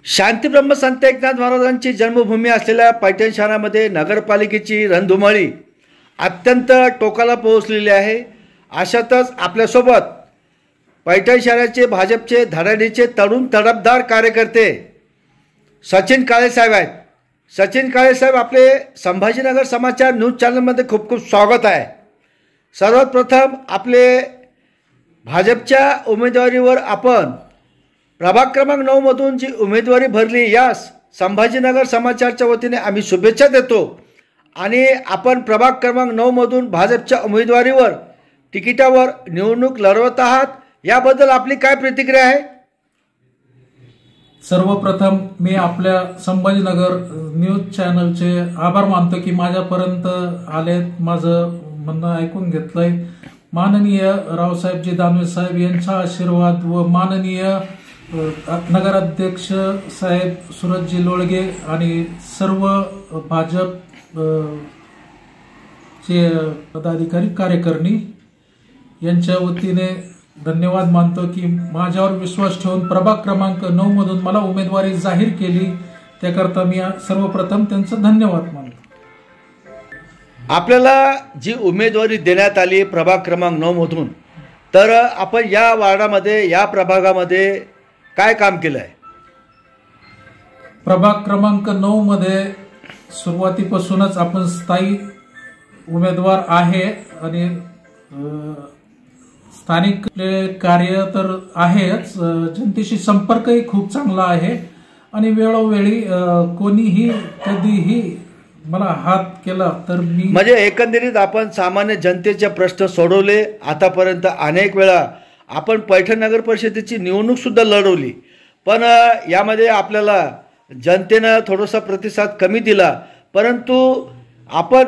शांतीब्रह्म संत एकनाथ महाराजांची जन्मभूमी असलेल्या पैठण शहरामध्ये नगरपालिकेची रणधुमाळी अत्यंत टोकाला पोहोचलेली आहे। अशातच आपल्यासोबत पैठण शहराचे भाजपचे धडाडीचे तरुण तडफदार कार्यकर्ते सचिन काळे साहेब आहेत। सचिन काळे साहेब, आपले संभाजीनगर समाचार न्यूज चॅनलमध्ये खूप खूप स्वागत आहे। सर्वात प्रथम आपले भाजपच्या उमेदवारीवर आपण प्रभाग क्रमांक 9 मधून जी उमेदवारी भरली यास संभाजीनगर समाचारच्या वतीने आम्ही शुभेच्छा देतो। आणि आपण प्रभाग क्रमांक 9 मधून भाजपच्या उमेदवारीवर तिकिटावर निवडणूक लढवत आहात, याबद्दल आपली काय प्रतिक्रिया आहे? सर्वप्रथम मी आपल्या संभाजीनगर न्यूज चॅनलचे आभार मानतो की माझ्यापर्यंत आले, माझं म्हणणं ऐकून घेतलंय। माननीय रावसाहेबजी दानवे साहेब यांचा आशीर्वाद व माननीय नगराध्यक्ष साहेब सुरजजी लोळगे आणि सर्व भाजप चे पदाधिकारी कार्यकर्णी यांच्या वतीने धन्यवाद मानतो की माझ्यावर विश्वास ठेवून प्रभाग क्रमांक 9 मधून मला उमेदवारी जाहीर केली, त्याकरता मी सर्वप्रथम त्यांचं धन्यवाद मानतो। आपल्याला जी उमेदवारी देण्यात आली प्रभाग क्रमांक 9 मधून, तर आपण या वार्डामध्ये या प्रभागामध्ये काय काम केलं आहे? प्रभाग क्रमांक 9 मध्ये सुरुवातीपासूनच आपण स्थायी उमेदवार आहे आणि स्थानिक कार्य तर आहेच, जनतेशी संपर्कही खूप चांगला आहे आणि वेळोवेळी कोणीही कधीही मला हात केला तर मी म्हणजे एकंदरीत आपण सामान्य जनतेचे प्रश्न सोडवले। आतापर्यंत अनेक वेळा आपण पैठण नगर परिषदेची निवडणूक सुद्धा लढवली, पण यामध्ये आपल्याला जनतेनं थोडासा प्रतिसाद कमी दिला। परंतु आपण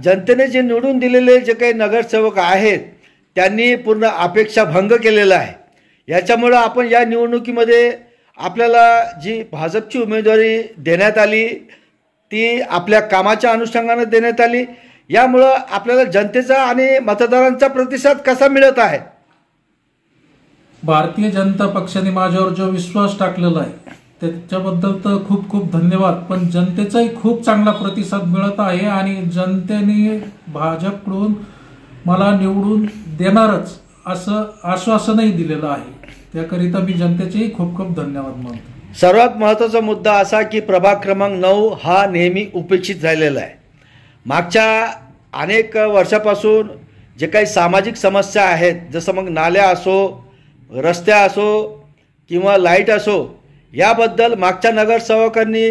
जनतेने जे निवडून दिलेले जे काही नगरसेवक आहेत त्यांनी पूर्ण अपेक्षा भंग केलेला आहे। याच्यामुळं आपण या निवडणुकीमध्ये आपल्याला जी भाजपची उमेदवारी देण्यात आली ती आपल्या कामाच्या अनुषंगाने देण्यात आली, यामुळं आपल्याला जनतेचा आणि मतदारांचा प्रतिसाद कसा मिळत आहे? भारतीय जनता पक्षाने माझ्यावर जो विश्वास टाकलेला आहे त्याच्याबद्दल तर खूप खूप धन्यवाद, पण जनतेचाही खूप चांगला प्रतिसाद मिळत आहे आणि जनतेने भाजपकडून मला निवडून देणारच असं आश्वासनही दिलेलं आहे, त्याकरिता मी जनतेचेही खूप खूप धन्यवाद मानतो। सर्वात महत्त्वाचा मुद्दा असा की प्रभाग क्रमांक 9 हा नेहमी उपेक्षित राहिलेला आहे। मागच्या अनेक वर्षापासून जे काही सामाजिक समस्या आहेत, जसं मग नाल्या असो, रस्त्या असो किंवा लाईट असो, याबद्दल मागच्या नगरसेवकांनी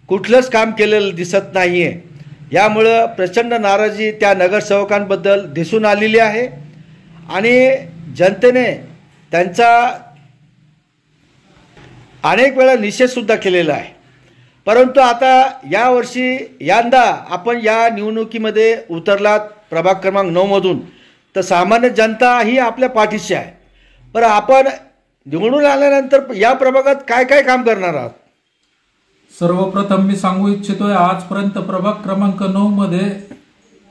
कुठलंच काम केलेलं दिसत नाही आहे। यामुळं प्रचंड नाराजी त्या नगरसेवकांबद्दल दिसून आलेली आहे आणि जनतेने त्यांचा अनेक वेळा निषेधसुद्धा केलेला आहे। परंतु आता यावर्षी यंदा आपण या निवडणुकीमध्ये उतरलात प्रभाग क्रमांक 9 मधून, तर सामान्य जनता ही आपल्या पाठीशी आहे। पण आपण निवडून आल्यानंतर या प्रभागात काय काय काम करणार आहात? सर्वप्रथम मी सांगू इच्छितोय, आजपर्यंत प्रभाग क्रमांक 9 मध्ये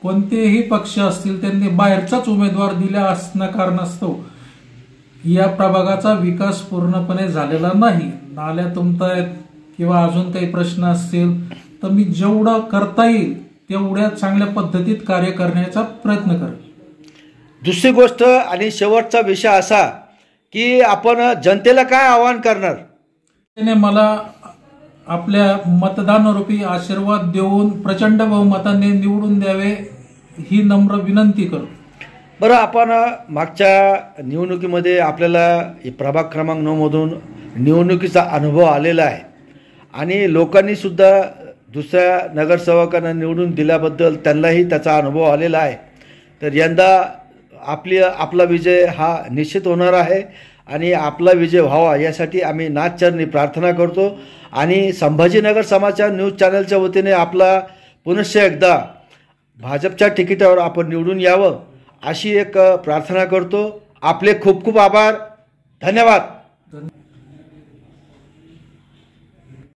कोणतेही पक्ष असतील त्यांनी बाहेरचाच उमेदवार दिला असण्या कारणास्तव या प्रभागाचा विकास पूर्णपणे झालेला नाही। नाल्या तुंबतायत किंवा अजून काही प्रश्न असतील तर मी जेवढं करता येईल तेवढ्या चांगल्या पद्धतीत कार्य करण्याचा प्रयत्न करेन। दुसरी गोष्ट आणि शेवटचा विषय असा की आपण जनतेला काय आवाहन करणार? त्याने मला आपल्या मतदानरूपी आशीर्वाद देऊन प्रचंड बहुमताने निवडून द्यावे ही नम्र विनंती करतो। बरं, आपण मागच्या निवडणुकीमध्ये आपल्याला प्रभाग क्रमांक 9 मधून निवडणुकीचा अनुभव आलेला आहे आणि लोकांनी सुद्धा दुसऱ्या नगरसेवकांना निवडून दिल्याबद्दल त्यांनाही त्याचा अनुभव आलेला आहे। तर यंदा आपला विजय हा निश्चित होणार आहे आणि आपला विजय व्हावा यासाठी आम्ही नाथचरणी प्रार्थना करतो आणि संभाजीनगर समाचार न्यूज चॅनलच्या वतीने आपला पुनश्च एकदा भाजपच्या तिकिटावर आपण निवडून यावं अशी एक प्रार्थना करतो। आपले खूप खूप आभार, धन्यवाद।